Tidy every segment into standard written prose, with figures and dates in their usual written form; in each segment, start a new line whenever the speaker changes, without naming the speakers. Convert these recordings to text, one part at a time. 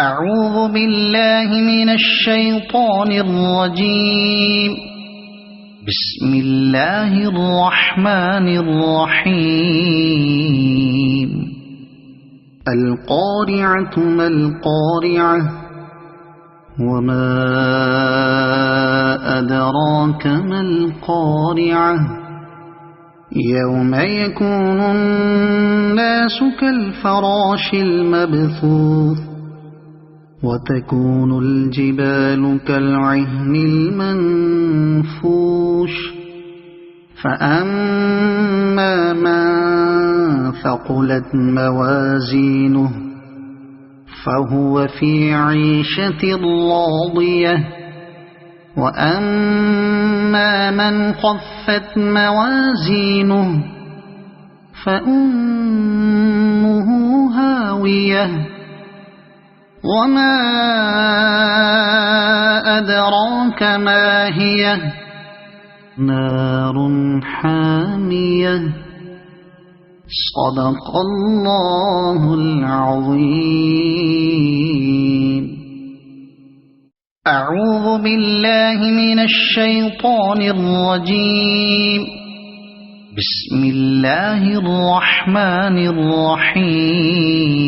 أعوذ بالله من الشيطان الرجيم. بسم الله الرحمن الرحيم. القارعة ما القارعة وما أدراك ما القارعة يوم يكون الناس كالفراش المبثوث وتكون الجبال كالعهن المنفوش فأما من ثقلت موازينه فهو في عيشة راضية وأما من خفت موازينه فأمه هاوية وما أدراك ما هي نار حامية. صدق الله العظيم. أعوذ بالله من الشيطان الرجيم. بسم الله الرحمن الرحيم.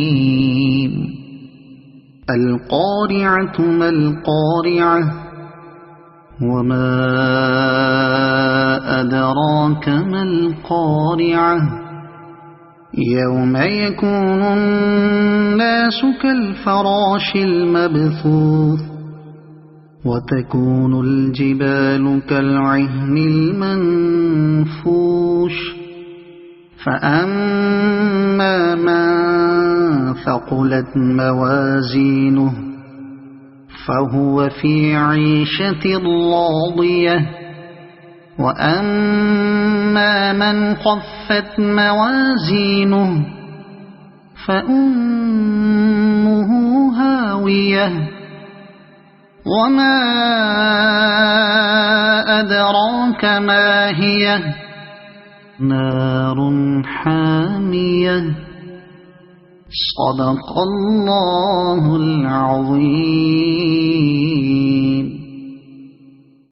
القارعة ما القارعة وما أدراك ما القارعة يوم يكون الناس كالفراش المبثوث وتكون الجبال كالعهن المنفوش فأما من ثقلت موازينه فهو في عيشة راضية وأما من خفت موازينه فأمه هاوية وما أدراك ما هي نار حامية. صدق الله العظيم.